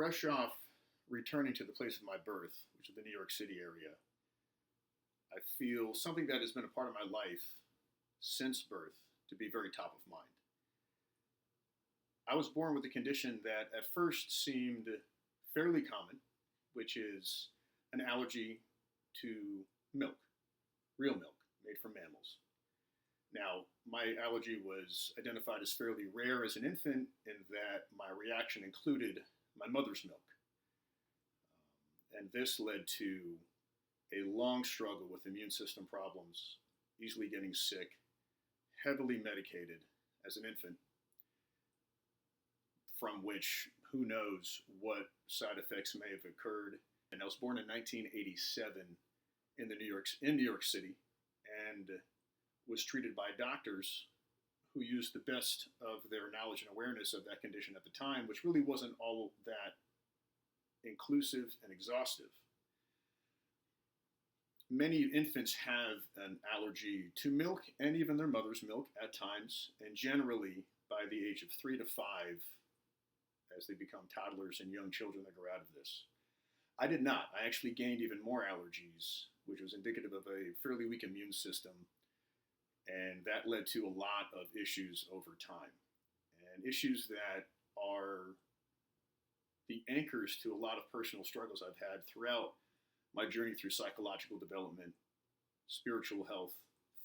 fresh off returning to the place of my birth, which is the New York City area, I feel something that has been a part of my life since birth to be very top of mind. I was born with a condition that at first seemed fairly common, which is an allergy to milk, real milk made from mammals. Now, my allergy was identified as fairly rare as an infant in that my reaction included my mother's milk. And this led to a long struggle with immune system problems, easily getting sick, heavily medicated as an infant, from which who knows what side effects may have occurred. And I was born in 1987 in New York City, and was treated by doctors who used the best of their knowledge and awareness of that condition at the time, which really wasn't all that inclusive and exhaustive. Many infants have an allergy to milk and even their mother's milk at times, and generally by the age of 3 to 5, as they become toddlers and young children that grow out of this. I did not. I actually gained even more allergies, which was indicative of a fairly weak immune system, and that led to a lot of issues over time, and issues that are the anchors to a lot of personal struggles I've had throughout my journey through psychological development, spiritual health,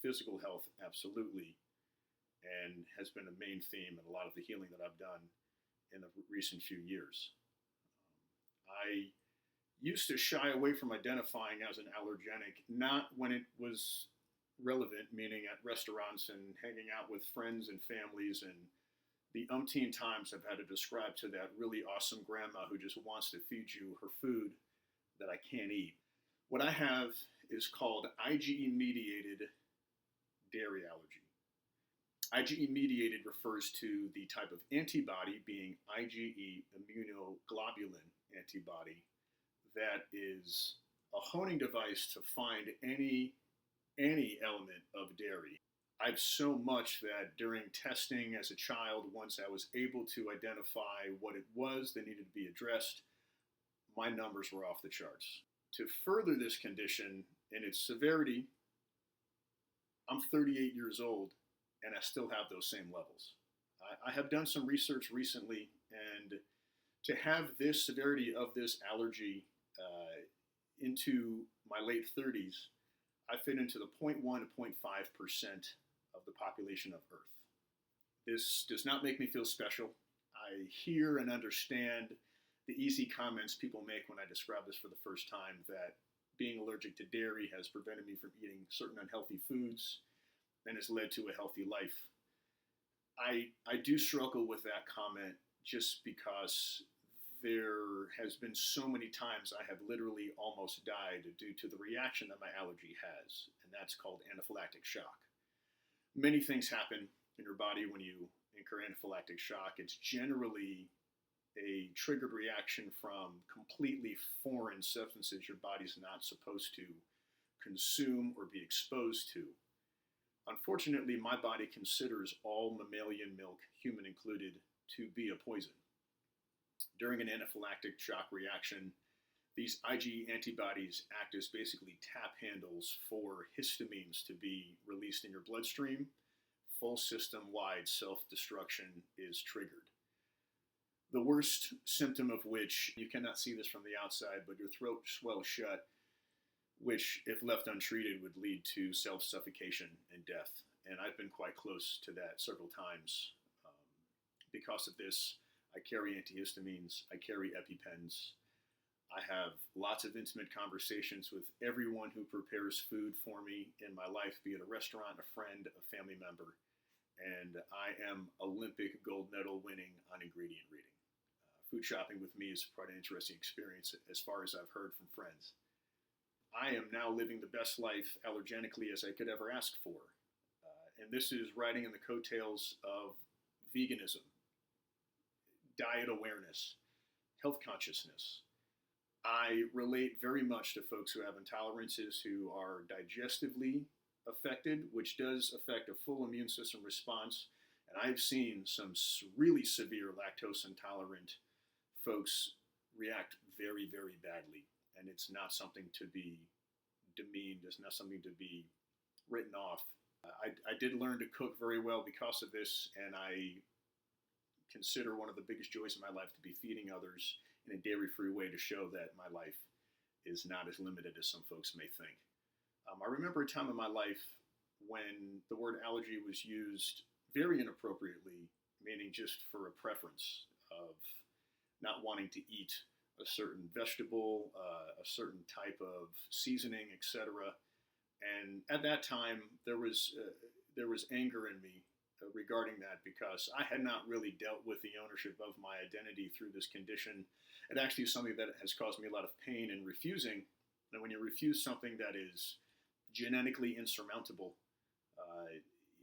physical health, absolutely, and has been a main theme in a lot of the healing that I've done in the recent few years. I used to shy away from identifying as an allergenic, not when it was relevant, meaning at restaurants and hanging out with friends and families, and the umpteen times I've had to describe to that really awesome grandma who just wants to feed you her food that I can't eat. What I have is called IgE-mediated dairy allergy. IgE-mediated refers to the type of antibody, being IgE immunoglobulin antibody, that is a honing device to find any element of dairy. I've so much that during testing as a child, once I was able to identify what it was that needed to be addressed, my numbers were off the charts. To further this condition in its severity, I'm 38 years old and I still have those same levels. I have done some research recently, and to have this severity of this allergy into my late 30s, I fit into the 0.1 to 0.5% of the population of Earth. This does not make me feel special. I hear and understand the easy comments people make when I describe this for the first time, that being allergic to dairy has prevented me from eating certain unhealthy foods and has led to a healthy life. I do struggle with that comment just because there has been so many times I have literally almost died due to the reaction that my allergy has, and that's called anaphylactic shock. Many things happen in your body when you incur anaphylactic shock. It's generally a triggered reaction from completely foreign substances your body's not supposed to consume or be exposed to. Unfortunately, my body considers all mammalian milk, human included, to be a poison. During an anaphylactic shock reaction, these IgE antibodies act as basically tap handles for histamines to be released in your bloodstream. Full system-wide self-destruction is triggered. The worst symptom of which, you cannot see this from the outside, but your throat swells shut, which, if left untreated, would lead to self-suffocation and death. And I've been quite close to that several times. Because of this, I carry antihistamines, I carry EpiPens. I have lots of intimate conversations with everyone who prepares food for me in my life, be it a restaurant, a friend, a family member. And I am Olympic gold medal winning on ingredient reading. Food shopping with me is quite an interesting experience as far as I've heard from friends. I am now living the best life allergenically as I could ever ask for. And this is riding in the coattails of veganism, diet awareness, health consciousness. I relate very much to folks who have intolerances, who are digestively affected, which does affect a full immune system response. And I've seen some really severe lactose intolerant folks react very, very badly. And it's not something to be demeaned, it's not something to be written off. I did learn to cook very well because of this, and I consider one of the biggest joys in my life to be feeding others in a dairy-free way to show that my life is not as limited as some folks may think. I remember a time in my life when the word allergy was used very inappropriately, meaning just for a preference of not wanting to eat a certain vegetable, a certain type of seasoning, etc. And at that time, there was anger in me regarding that because I had not really dealt with the ownership of my identity through this condition. It actually is something that has caused me a lot of pain in refusing. And when you refuse something that is genetically insurmountable,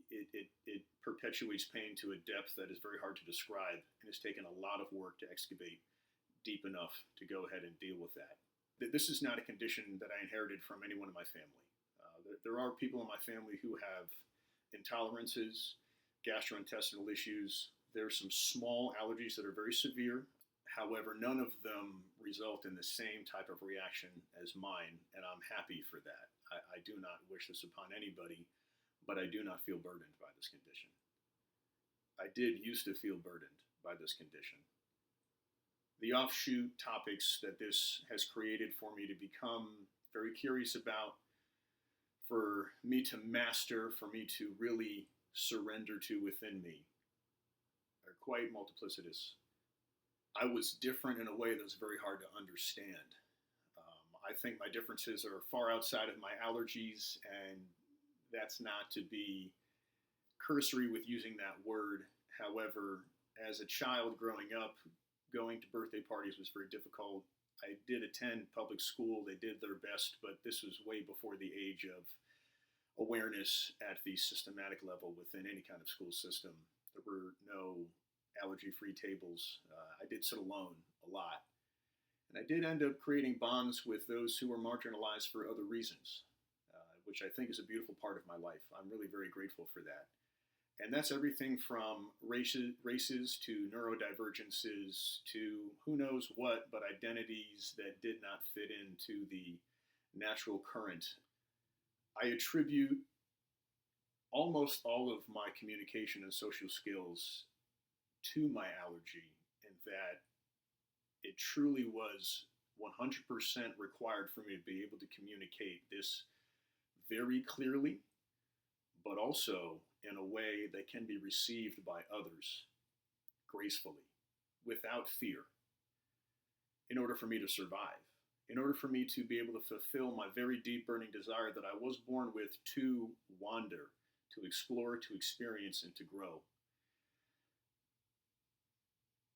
it perpetuates pain to a depth that is very hard to describe, and it's taken a lot of work to excavate deep enough to go ahead and deal with that. This is not a condition that I inherited from anyone in my family. There are people in my family who have intolerances, gastrointestinal issues. There's some small allergies that are very severe. However, none of them result in the same type of reaction as mine, and I'm happy for that. I do not wish this upon anybody, but I do not feel burdened by this condition. I did used to feel burdened by this condition. The offshoot topics that this has created for me to become very curious about, for me to master, for me to really surrender to within me, are quite multiplicitous. I was different in a way that was very hard to understand. I think my differences are far outside of my allergies, and that's not to be cursory with using that word. However, as a child growing up, going to birthday parties was very difficult. I did attend public school. They did their best, but this was way before the age of awareness at the systematic level within any kind of school system. There were no allergy-free tables. I did sit alone a lot. And I did end up creating bonds with those who were marginalized for other reasons, which I think is a beautiful part of my life. I'm really very grateful for that. And that's everything from races to neurodivergences to who knows what, but identities that did not fit into the natural current. I attribute almost all of my communication and social skills to my allergy, in that it truly was 100% required for me to be able to communicate this very clearly, but also in a way that can be received by others gracefully, without fear, in order for me to survive, in order for me to be able to fulfill my very deep burning desire that I was born with to wander, to explore, to experience, and to grow.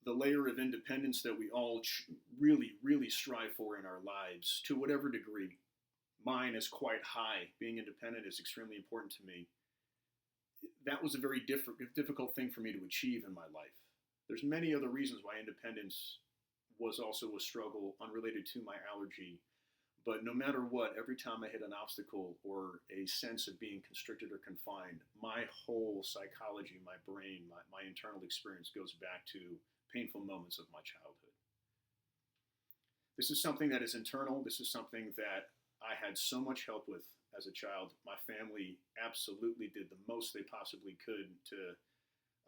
The layer of independence that we all really, really strive for in our lives, to whatever degree. Mine is quite high. Being independent is extremely important to me. That was a very difficult thing for me to achieve in my life. There's many other reasons why independence was also a struggle unrelated to my allergy. But no matter what, every time I hit an obstacle or a sense of being constricted or confined, my whole psychology, my brain, my internal experience goes back to painful moments of my childhood. This is something that is internal. This is something that I had so much help with as a child. My family absolutely did the most they possibly could to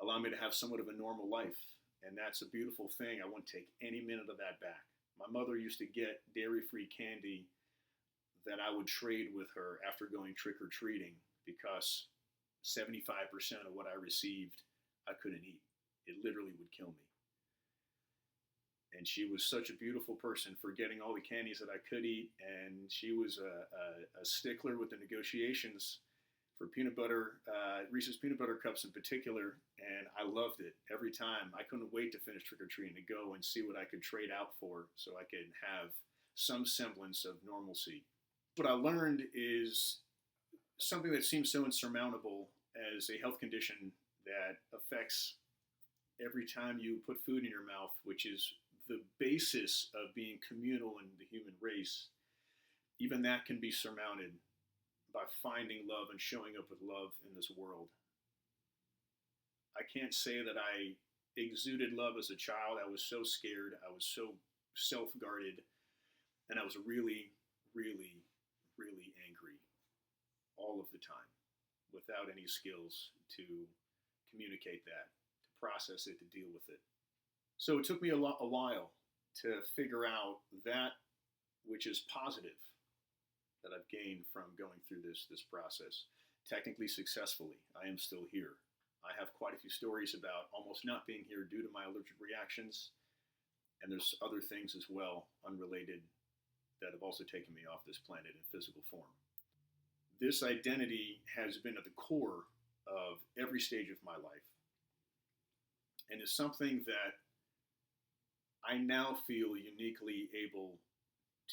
allow me to have somewhat of a normal life. And that's a beautiful thing. I wouldn't take any minute of that back. My mother used to get dairy-free candy that I would trade with her after going trick-or-treating, because 75% of what I received, I couldn't eat. It literally would kill me. And she was such a beautiful person for getting all the candies that I could eat, and she was a stickler with the negotiations for peanut butter, Reese's peanut butter cups in particular, and I loved it every time. I couldn't wait to finish trick-or-treating, to go and see what I could trade out for so I could have some semblance of normalcy. What I learned is something that seems so insurmountable as a health condition that affects every time you put food in your mouth, which is the basis of being communal in the human race. Even that can be surmounted by finding love and showing up with love in this world. I can't say that I exuded love as a child. I was so scared. I was so self-guarded, and I was really, really, really angry all of the time without any skills to communicate that, to process it, to deal with it. So it took me a while to figure out that which is positive that I've gained from going through this process. Technically successfully, I am still here. I have quite a few stories about almost not being here due to my allergic reactions, and there's other things as well, unrelated, that have also taken me off this planet in physical form. This identity has been at the core of every stage of my life, and is something that I now feel uniquely able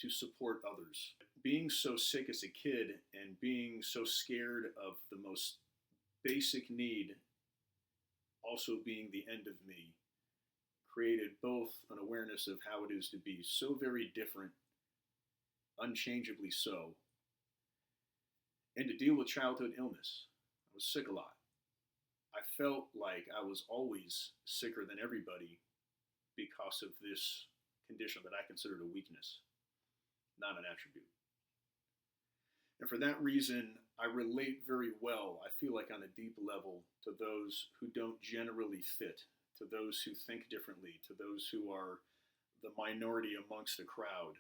to support others. Being so sick as a kid and being so scared of the most basic need also being the end of me created both an awareness of how it is to be so very different, unchangeably so, and to deal with childhood illness. I was sick a lot. I felt like I was always sicker than everybody because of this condition that I considered a weakness, not an attribute. And for that reason, I relate very well, I feel like on a deep level, to those who don't generally fit, to those who think differently, to those who are the minority amongst the crowd,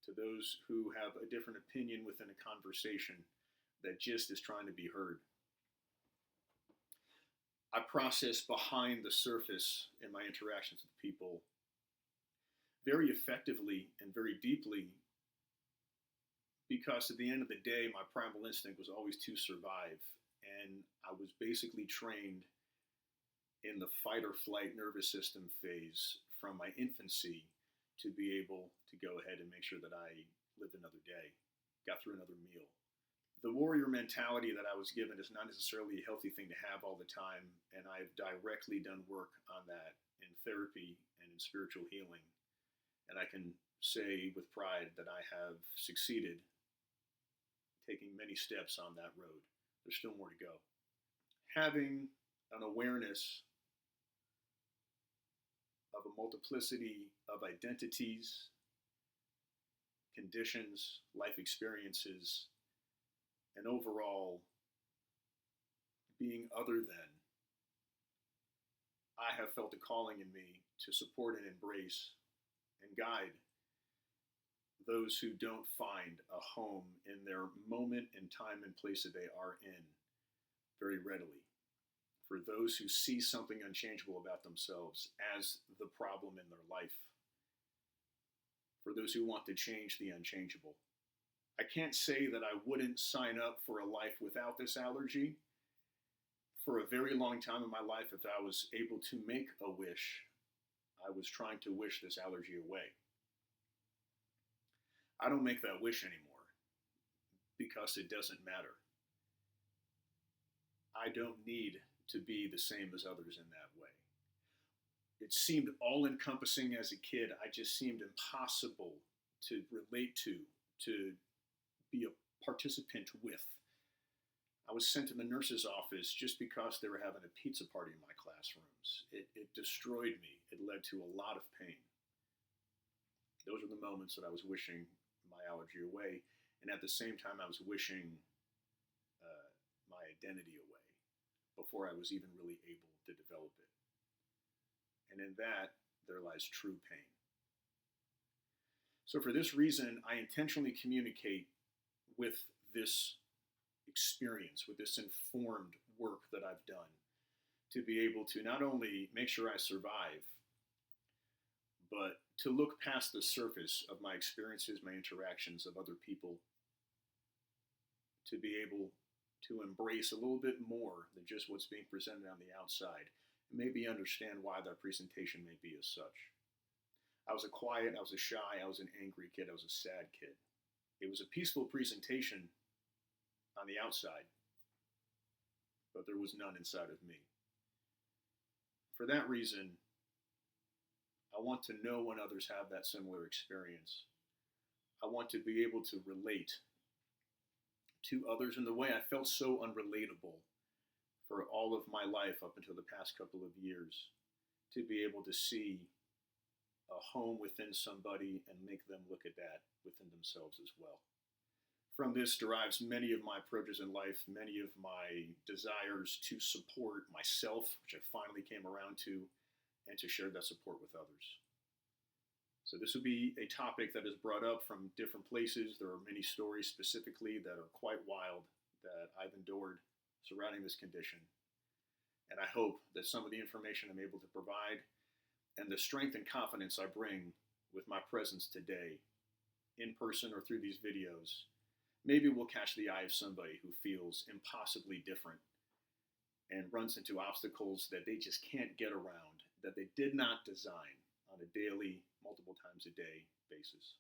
to those who have a different opinion within a conversation that just is trying to be heard. I process behind the surface in my interactions with people very effectively and very deeply, because at the end of the day, my primal instinct was always to survive. And I was basically trained in the fight or flight nervous system phase from my infancy to be able to go ahead and make sure that I lived another day, got through another meal. The warrior mentality that I was given is not necessarily a healthy thing to have all the time, and I've directly done work on that in therapy and in spiritual healing. And I can say with pride that I have succeeded, taking many steps on that road. There's still more to go. Having an awareness of a multiplicity of identities, conditions, life experiences, and overall being other than, I have felt a calling in me to support and embrace and guide those who don't find a home in their moment and time and place that they are in very readily. For those who see something unchangeable about themselves as the problem in their life. For those who want to change the unchangeable. I can't say that I wouldn't sign up for a life without this allergy. For a very long time in my life, if I was able to make a wish, I was trying to wish this allergy away. I don't make that wish anymore because it doesn't matter. I don't need to be the same as others in that way. It seemed all-encompassing as a kid. I just seemed impossible to relate to be a participant with. I was sent to the nurse's office just because they were having a pizza party in my classrooms. It destroyed me. It led to a lot of pain. Those were the moments that I was wishing my allergy away, and at the same time I was wishing my identity away before I was even really able to develop it. And in that, there lies true pain. So for this reason, I intentionally communicate with this experience, with this informed work that I've done, to be able to not only make sure I survive, but to look past the surface of my experiences, my interactions of other people, to be able to embrace a little bit more than just what's being presented on the outside, and maybe understand why that presentation may be as such. I was a quiet, I was a shy, I was an angry kid, I was a sad kid. It was a peaceful presentation on the outside, but there was none inside of me. For that reason, I want to know when others have that similar experience. I want to be able to relate to others in the way I felt so unrelatable for all of my life up until the past couple of years, to be able to see a home within somebody and make them look at that within themselves as well. From this derives many of my approaches in life, many of my desires to support myself, which I finally came around to, and to share that support with others. So this would be a topic that is brought up from different places. There are many stories specifically that are quite wild that I've endured surrounding this condition. And I hope that some of the information I'm able to provide and the strength and confidence I bring with my presence today, in person or through these videos, maybe will catch the eye of somebody who feels impossibly different and runs into obstacles that they just can't get around, that they did not design on a daily, multiple times a day basis.